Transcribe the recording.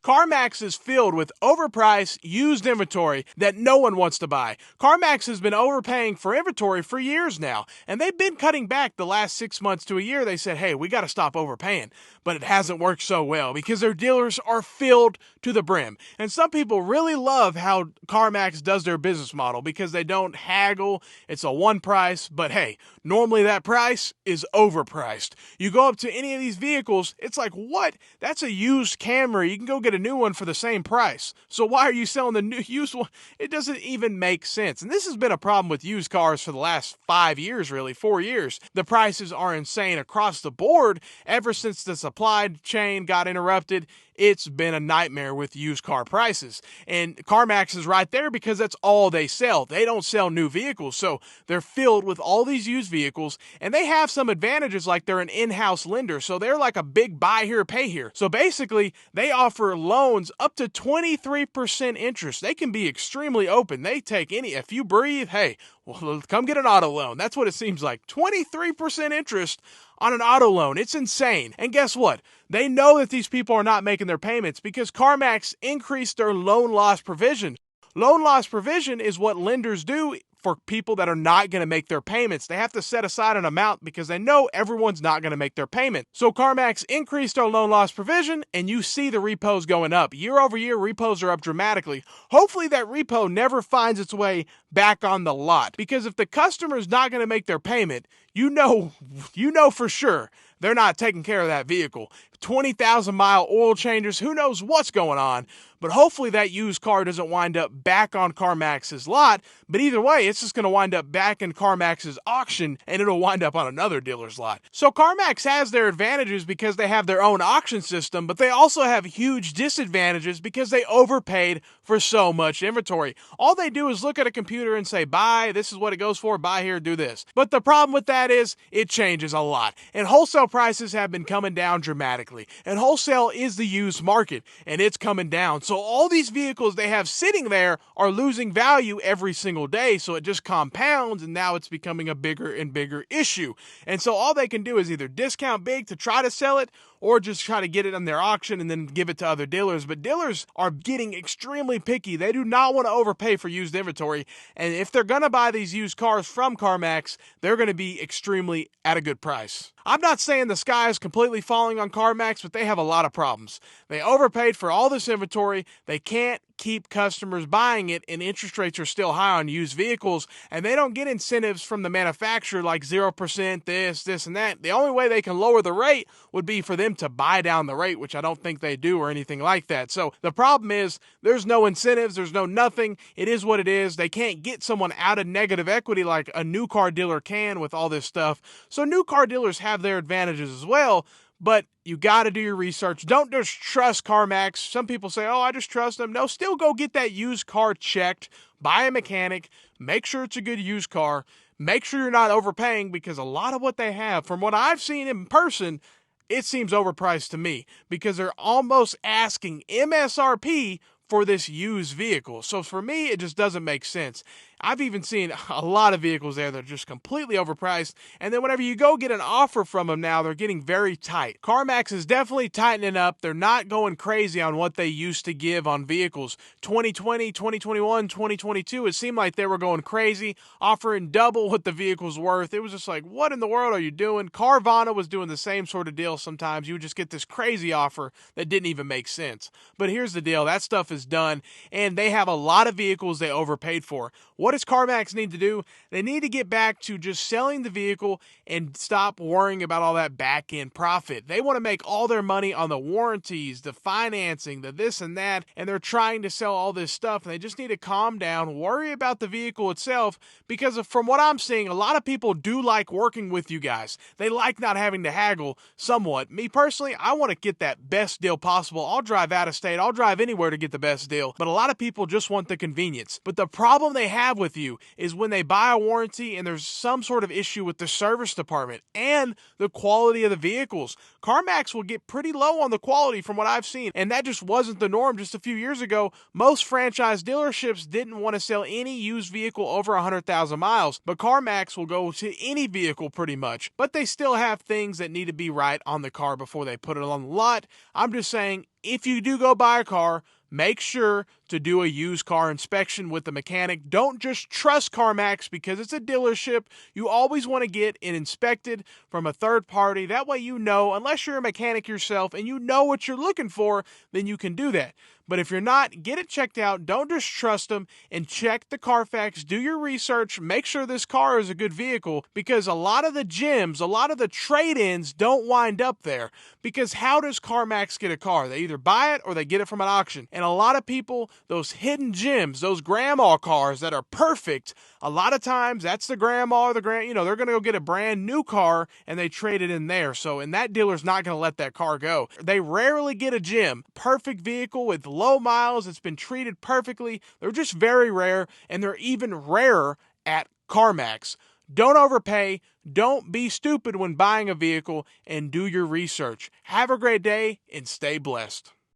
Carmax is filled with overpriced, used inventory that no one wants to buy. Carmax has been overpaying for inventory for years now, and they've been cutting back the last 6 months to a year. They said, hey, we got to stop overpaying, but it hasn't worked so well because their dealers are filled to the brim. And some people really love how Carmax does their business model because they don't haggle. It's a one price, but hey, normally that price is overpriced. You go up to any of these vehicles, it's like, what? That's a used Camry. You can go get a new one for the same price. So why are you selling the new used one? It doesn't even make sense. And this has been a problem with used cars for the last 5 years, really, 4 years. The prices are insane across the board. Ever since the supply chain got interrupted, it's been a nightmare with used car prices. And Carmax is right there because that's all they sell. They don't sell new vehicles. So they're filled with all these used vehicles, and they have some advantages like they're an in-house lender. So they're like a big buy here, pay here. So basically, they offer loans up to 23% interest. They can be extremely open. They take any, if you breathe, hey, well, come get an auto loan. That's what it seems like. 23% interest on an auto loan. It's insane. And guess what? They know that these people are not making their payments because CarMax increased their loan loss provision. Loan loss provision is what lenders do for people that are not going to make their payments. They have to set aside an amount because they know everyone's not going to make their payment. So CarMax increased our loan loss provision, and you see the repos going up. Year over year, repos are up dramatically. Hopefully that repo never finds its way back on the lot, because if the customer is not going to make their payment, you know for sure they're not taking care of that vehicle. 20,000 mile oil changes, who knows what's going on. But hopefully that used car doesn't wind up back on CarMax's lot. But either way, it's just going to wind up back in CarMax's auction, and it'll wind up on another dealer's lot. So CarMax has their advantages because they have their own auction system, but they also have huge disadvantages because they overpaid for so much inventory. All they do is look at a computer and say, buy, this is what it goes for, buy here, do this. But the problem with that is it changes a lot. And wholesale prices have been coming down dramatically. And wholesale is the used market, and it's coming down. So all these vehicles they have sitting there are losing value every single day. So it just compounds, and now it's becoming a bigger and bigger issue. And so all they can do is either discount big to try to sell it, or just try to get it on their auction and then give it to other dealers. But dealers are getting extremely picky. They do not want to overpay for used inventory. And if they're going to buy these used cars from CarMax, they're going to be extremely at a good price. I'm not saying the sky is completely falling on CarMax, but they have a lot of problems. They overpaid for all this inventory. They can't keep customers buying it, and interest rates are still high on used vehicles, and they don't get incentives from the manufacturer like 0%, this, and that. The only way they can lower the rate would be for them to buy down the rate, which I don't think they do or anything like that. So the problem is there's no incentives, there's no nothing. It is what it is. They can't get someone out of negative equity like a new car dealer can with all this stuff. So new car dealers have their advantages as well, but you got to do your research. Don't just trust CarMax. Some people say, oh, I just trust them. No, still go get that used car checked. Buy a mechanic. Make sure it's a good used car. Make sure you're not overpaying, because a lot of what they have, from what I've seen in person, it seems overpriced to me because they're almost asking MSRP for this used vehicle. So for me, it just doesn't make sense. I've even seen a lot of vehicles there that are just completely overpriced. And then whenever you go get an offer from them now, they're getting very tight. CarMax is definitely tightening up. They're not going crazy on what they used to give on vehicles. 2020, 2021, 2022, it seemed like they were going crazy, offering double what the vehicle's worth. It was just like, what in the world are you doing? Carvana was doing the same sort of deal sometimes. You would just get this crazy offer that didn't even make sense. But here's the deal. That stuff is done, and they have a lot of vehicles they overpaid for. What does CarMax need to do? They need to get back to just selling the vehicle and stop worrying about all that back-end profit. They want to make all their money on the warranties, the financing, the this and that, and they're trying to sell all this stuff, and they just need to calm down, worry about the vehicle itself, because from what I'm seeing, a lot of people do like working with you guys. They like not having to haggle somewhat. Me personally, I want to get that best deal possible. I'll drive out of state. I'll drive anywhere to get the best deal, but a lot of people just want the convenience. But the problem they have have with you is when they buy a warranty and there's some sort of issue with the service department and the quality of the vehicles. Carmax will get pretty low on the quality from what I've seen, and that just wasn't the norm just a few years ago. Most franchise dealerships didn't want to sell any used vehicle over 100,000 miles, but CarMax will go to any vehicle pretty much. But they still have things that need to be right on the car before they put it on the lot. I'm just saying, if you do go buy a car, make sure to do a used car inspection with the mechanic. Don't just trust CarMax because it's a dealership. You always want to get it inspected from a third party. That way you know, unless you're a mechanic yourself and you know what you're looking for, then you can do that. But if you're not, get it checked out. Don't just trust them, and check the Carfax. Do your research. Make sure this car is a good vehicle, because a lot of the gems, a lot of the trade-ins don't wind up there. Because how does CarMax get a car? They either buy it or they get it from an auction. And a lot of people, those hidden gems, those grandma cars that are perfect, a lot of times that's the grandma or they're going to go get a brand new car and they trade it in there. And that dealer's not going to let that car go. They rarely get a gem. Perfect vehicle with low miles, it's been treated perfectly. They're just very rare, and they're even rarer at CarMax. Don't overpay. Don't be stupid when buying a vehicle, and do your research. Have a great day and stay blessed.